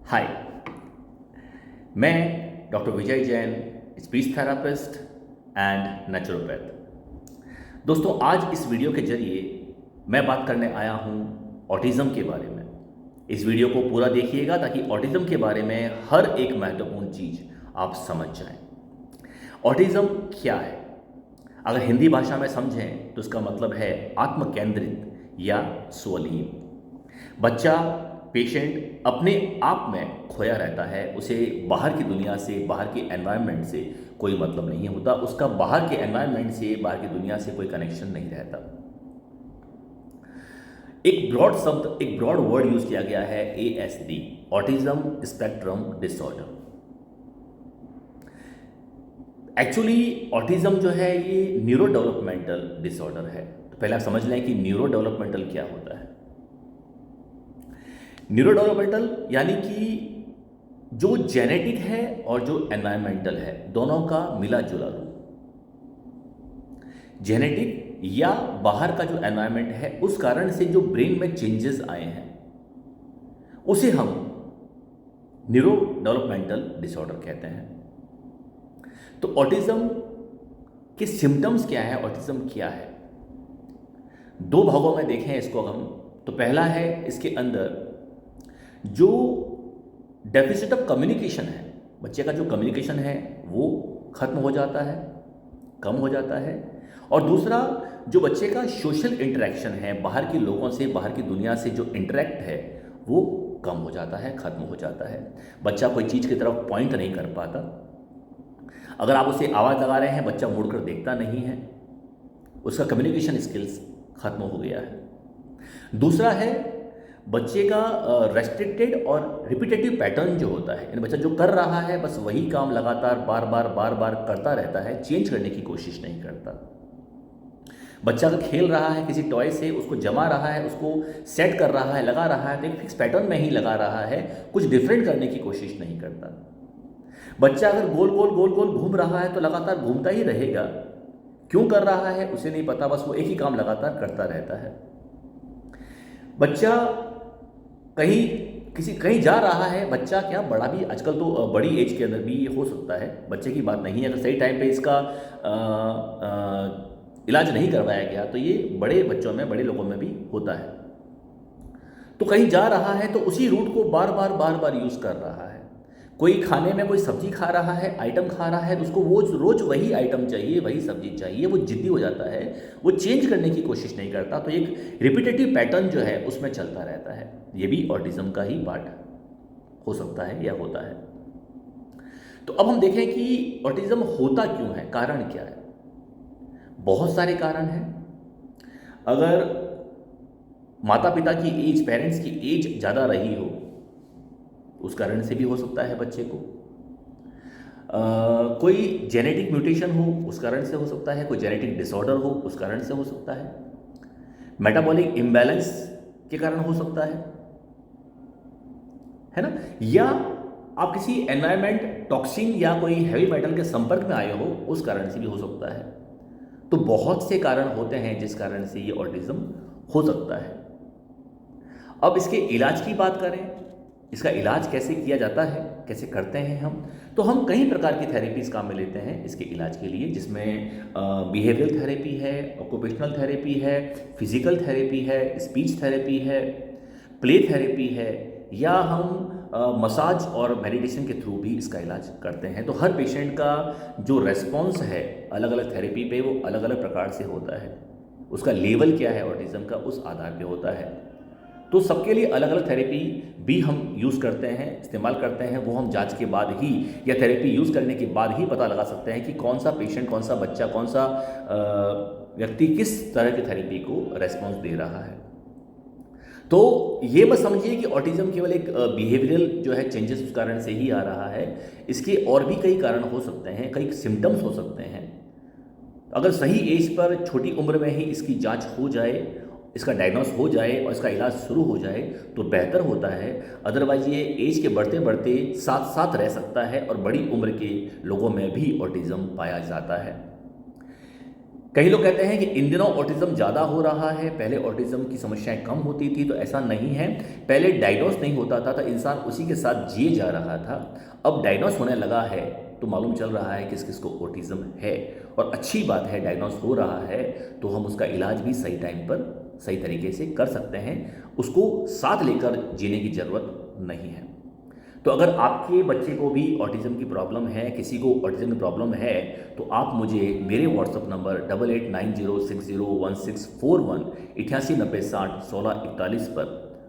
हाय, मैं doctor Vijay Jain, speech therapist and naturopath. दोस्तों, आज इस वीडियो के जरिए मैं बात करने आया हूँ ऑटिज़म के बारे में। इस वीडियो को पूरा देखिएगा ताकि ऑटिज़म के बारे में हर एक महत्वपूर्ण चीज़ आप समझ जाएं। ऑटिज़म क्या है? अगर हिंदी भाषा में समझें तो इसका मतलब है आत्मकेंद्रित या स्वलीन। बच्चा पेशेंट अपने आप में खोया रहता है, उसे बाहर की दुनिया से, बाहर के एनवायरनमेंट से कोई मतलब नहीं होता, उसका बाहर के एनवायरनमेंट से, बाहर की दुनिया से कोई कनेक्शन नहीं रहता। एक ब्रॉड शब्द, एक ब्रॉड वर्ड यूज किया गया है, ASD, autism spectrum disorder. Actually autism जो है ये न्यूरो डेवलपमेंटल डिसऑर्डर है। तो पहले आप समझ लें कि न्यूरो डेवलपमेंटल क्या होता है। न्यूरो डेवलपमेंटल यानी कि जो जेनेटिक है और जो एनवायरमेंटल है, दोनों का मिला जुला रूप। जेनेटिक या बाहर का जो एनवायरमेंट है, उस कारण से जो ब्रेन में चेंजेस आए हैं, उसे हम न्यूरो डेवलपमेंटल डिसऑर्डर कहते हैं। तो ऑटिज्म के सिम्टम्स क्या है, ऑटिज्म क्या है? दो भागों में देखें इसको हम। तो पहला है, इसके अंदर जो डेफिसिट ऑफ कम्युनिकेशन है, बच्चे का जो कम्युनिकेशन है वो खत्म हो जाता है, कम हो जाता है। और दूसरा, जो बच्चे का सोशल इंटरेक्शन है, बाहर के लोगों से, बाहर की दुनिया से जो इंटरेक्ट है, वो कम हो जाता है, खत्म हो जाता है। बच्चा कोई चीज़ की तरफ पॉइंट नहीं कर पाता। अगर आप उसे आवाज़ लगा रहे हैं, बच्चा मुड़कर देखता नहीं है, उसका कम्युनिकेशन स्किल्स खत्म हो गया है। दूसरा है, बच्चे का रेस्ट्रिक्टेड और रिपीटेटिव पैटर्न जो होता है, यानी बच्चा जो कर रहा है बस वही काम लगातार बार बार करता रहता है, चेंज करने की कोशिश नहीं करता। बच्चा अगर खेल रहा है किसी टॉय से, उसको जमा रहा है, उसको सेट कर रहा है, लगा रहा है, तो एक फिक्स पैटर्न में ही लगा रहा है, कुछ डिफरेंट करने की कोशिश नहीं करता। बच्चा अगर गोल गोल घूम रहा है तो लगातार घूमता ही रहेगा। क्यों कर रहा है उसे नहीं पता, बस वो एक ही काम लगातार करता रहता है। बच्चा कहीं जा रहा है, बच्चा क्या, बड़ा भी, आजकल तो बड़ी एज के अंदर भी ये हो सकता है, बच्चे की बात नहीं है। अगर सही टाइम पे इसका इलाज नहीं करवाया गया तो ये बड़े बच्चों में, बड़े लोगों में भी होता है। तो कहीं जा रहा है तो उसी रूट को बार बार यूज़ कर रहा है। कोई खाने में कोई सब्जी खा रहा है, आइटम खा रहा है, तो उसको वो रोज वही आइटम चाहिए, वही सब्जी चाहिए, वो जिद्दी हो जाता है, वो चेंज करने की कोशिश नहीं करता। तो एक रिपीटेटिव पैटर्न जो है उसमें चलता रहता है। ये भी ऑटिज्म का ही पार्ट हो सकता है या होता है। तो अब हम देखें कि ऑटिज्म होता क्यों है, कारण क्या है। बहुत सारे कारण हैं। अगर माता पिता की एज, पेरेंट्स की एज ज़्यादा रही हो, उस कारण से भी हो सकता है बच्चे को। कोई जेनेटिक म्यूटेशन हो, उस कारण से हो सकता है। कोई जेनेटिक डिसऑर्डर हो, उस कारण से हो सकता है। मेटाबॉलिक इम्बैलेंस के कारण हो सकता है ना। या आप किसी एनवायरमेंट, टॉक्सिन या कोई हैवी मेटल के संपर्क में आए हो, उस कारण से भी हो सकता है। तो बहुत से कारण होते हैं जिस कारण से ये ऑटिज्म हो सकता है। अब इसके इलाज की बात करें, इसका इलाज कैसे किया जाता है, कैसे करते हैं हम, तो हम कई प्रकार की थेरेपीज़ काम में लेते हैं इसके इलाज के लिए, जिसमें बिहेवियरल थेरेपी है, ऑक्यूपेशनल थेरेपी है, फिजिकल थेरेपी है, स्पीच थेरेपी है, प्ले थेरेपी है, या हम मसाज और मेडिटेशन के थ्रू भी इसका इलाज करते हैं। तो हर पेशेंट का जो रेस्पॉन्स है अलग अलग थेरेपी पे, वो अलग अलग प्रकार से होता है। उसका लेवल क्या है ऑटिज्म का, उस आधार पे होता है। तो सबके लिए अलग अलग थेरेपी भी हम यूज़ करते हैं, इस्तेमाल करते हैं। वो हम जांच के बाद ही या थेरेपी यूज़ करने के बाद ही पता लगा सकते हैं कि कौन सा पेशेंट, कौन सा बच्चा, कौन सा व्यक्ति किस तरह की थेरेपी को रेस्पॉन्स दे रहा है। तो ये मत समझिए कि ऑटिज्म केवल एक बिहेवियरल जो है चेंजेस उस कारण से ही आ रहा है। इसके और भी कई कारण हो सकते हैं, कई सिम्टम्स हो सकते हैं। अगर सही एज पर, छोटी उम्र में ही इसकी जांच हो जाए, इसका डायग्नोस हो जाए और इसका इलाज शुरू हो जाए तो बेहतर होता है। अदरवाइज ये एज के बढ़ते बढ़ते साथ साथ रह सकता है और बड़ी उम्र के लोगों में भी ऑटिज्म पाया जाता है। कई लोग कहते हैं कि इन दिनों ऑटिज्म ज़्यादा हो रहा है, पहले ऑटिज्म की समस्याएं कम होती थी, तो ऐसा नहीं है। पहले डायग्नोस नहीं होता था तो इंसान उसी के साथ जिए जा रहा था। अब डायग्नोस होने लगा है तो मालूम चल रहा है किस किस को ऑटिज्म है, और अच्छी बात है, डायग्नोस हो रहा है तो हम उसका इलाज भी सही टाइम पर सही तरीके से कर सकते हैं। उसको साथ लेकर जीने की ज़रूरत नहीं है। तो अगर आपके बच्चे को भी ऑटिज्म की प्रॉब्लम है, किसी को ऑटिज्म की प्रॉब्लम है, तो आप मुझे मेरे व्हाट्सअप नंबर 8890601641 8890601641 पर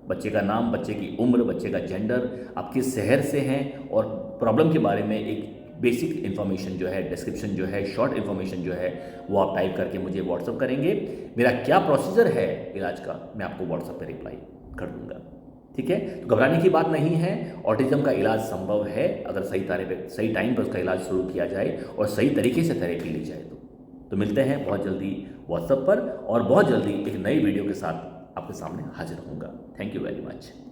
बच्चे का नाम, बच्चे की उम्र, बच्चे का जेंडर, आप किस शहर से हैं और प्रॉब्लम के बारे में एक बेसिक इन्फॉर्मेशन जो है, डिस्क्रिप्शन जो है, शॉर्ट इन्फॉर्मेशन जो है, वो आप टाइप करके मुझे व्हाट्सअप करेंगे। मेरा क्या प्रोसीजर है इलाज का, मैं आपको व्हाट्सअप पर रिप्लाई कर दूंगा। ठीक है, तो घबराने की बात नहीं है। ऑटिज्म का इलाज संभव है अगर सही टाइम पर उसका इलाज शुरू किया जाए और सही तरीके से थेरेपी ली जाए तो मिलते हैं बहुत जल्दी व्हाट्सएप पर, और बहुत जल्दी एक नई वीडियो के साथ आपके सामने हाजिर होऊंगा। Thank you very much.